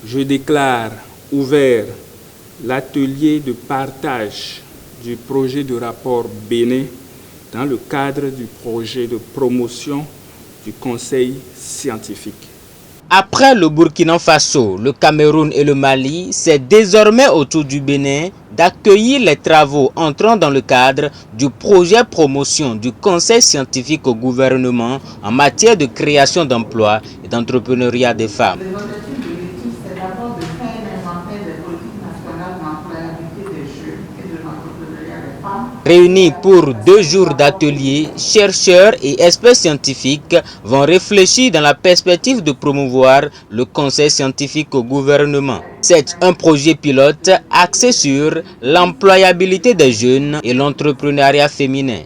je déclare ouvert l'atelier de partage du projet de rapport Bénin dans le cadre du projet de promotion du Conseil scientifique. Après le Burkina Faso, le Cameroun et le Mali, c'est désormais au tour du Bénin d'accueillir les travaux entrant dans le cadre du projet promotion du Conseil scientifique au gouvernement en matière de création d'emplois et d'entrepreneuriat des femmes. Réunis pour 2 jours d'ateliers, chercheurs et experts scientifiques vont réfléchir dans la perspective de promouvoir le conseil scientifique au gouvernement. C'est un projet pilote axé sur l'employabilité des jeunes et l'entrepreneuriat féminin.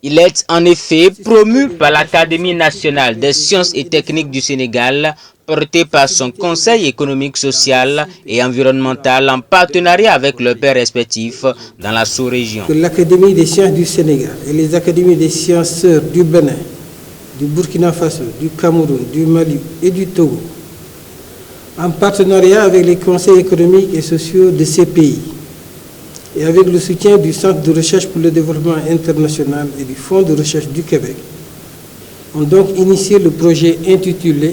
Il est en effet promu par l'Académie nationale des sciences et techniques du Sénégal, porté par son Conseil économique, social et environnemental en partenariat avec leurs pairs respectifs dans la sous-région. L'Académie des sciences du Sénégal et les académies des sciences sœurs du Bénin, du Burkina Faso, du Cameroun, du Mali et du Togo, en partenariat avec les conseils économiques et sociaux de ces pays, et avec le soutien du Centre de recherche pour le développement international et du Fonds de recherche du Québec, ont donc initié le projet intitulé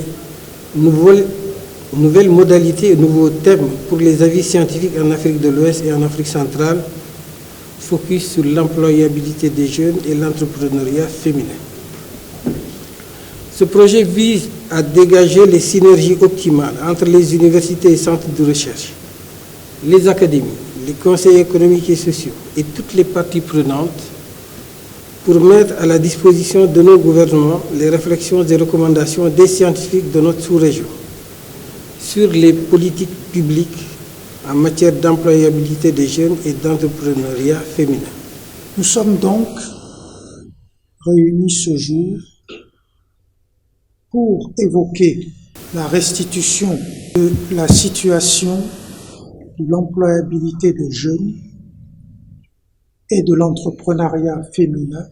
Nouvelles modalités et nouveaux thèmes pour les avis scientifiques en Afrique de l'Ouest et en Afrique centrale, focus sur l'employabilité des jeunes et l'entrepreneuriat féminin. Ce projet vise à dégager les synergies optimales entre les universités et centres de recherche, les académies, les conseils économiques et sociaux et toutes les parties prenantes pour mettre à la disposition de nos gouvernements les réflexions et recommandations des scientifiques de notre sous-région sur les politiques publiques en matière d'employabilité des jeunes et d'entrepreneuriat féminin. Nous sommes donc réunis ce jour pour évoquer la restitution de la situation de l'employabilité des jeunes et de l'entrepreneuriat féminin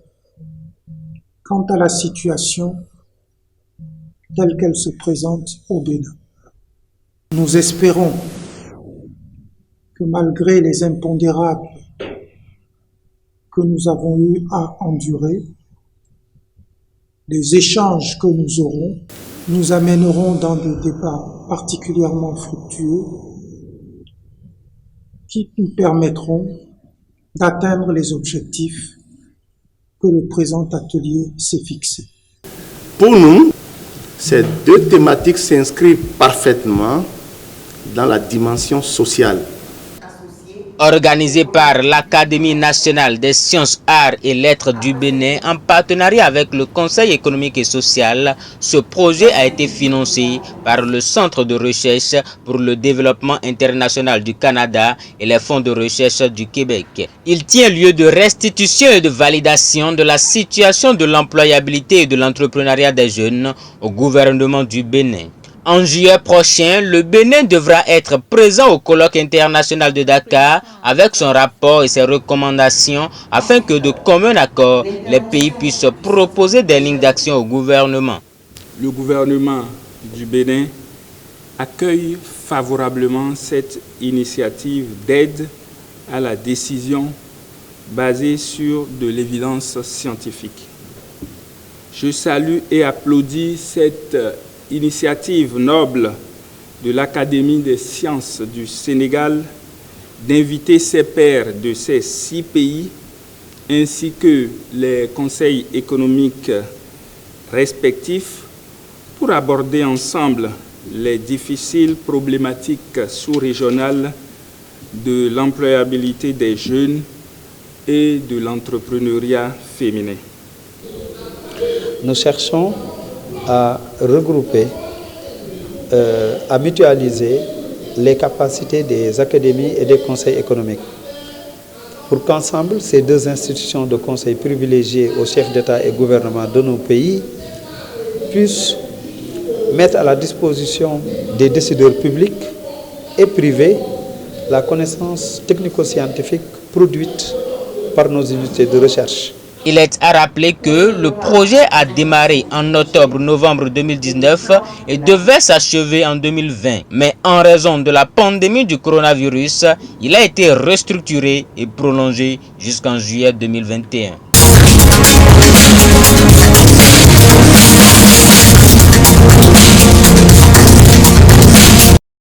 quant à la situation telle qu'elle se présente au Bénin. Nous espérons que malgré les impondérables que nous avons eu à endurer, les échanges que nous aurons nous amèneront dans des débats particulièrement fructueux qui nous permettront d'atteindre les objectifs que le présent atelier s'est fixé. Pour nous, ces 2 thématiques s'inscrivent parfaitement dans la dimension sociale. Organisé par l'Académie nationale des sciences, arts et lettres du Bénin en partenariat avec le Conseil économique et social, ce projet a été financé par le Centre de recherche pour le développement international du Canada et les fonds de recherche du Québec. Il tient lieu de restitution et de validation de la situation de l'employabilité et de l'entrepreneuriat des jeunes au gouvernement du Bénin. En juillet prochain, le Bénin devra être présent au colloque international de Dakar avec son rapport et ses recommandations afin que de commun accord, les pays puissent proposer des lignes d'action au gouvernement. Le gouvernement du Bénin accueille favorablement cette initiative d'aide à la décision basée sur de l'évidence scientifique. Je salue et applaudis cette initiative noble de l'Académie des sciences du Sénégal d'inviter ses pairs de ces 6 pays ainsi que les conseils économiques respectifs pour aborder ensemble les difficiles problématiques sous-régionales de l'employabilité des jeunes et de l'entrepreneuriat féminin. Nous cherchons à regrouper, à mutualiser les capacités des académies et des conseils économiques pour qu'ensemble, ces 2 institutions de conseil privilégiées aux chefs d'État et gouvernement de nos pays puissent mettre à la disposition des décideurs publics et privés la connaissance technico-scientifique produite par nos unités de recherche. Il est à rappeler que le projet a démarré en octobre-novembre 2019 et devait s'achever en 2020. Mais en raison de la pandémie du coronavirus, il a été restructuré et prolongé jusqu'en juillet 2021.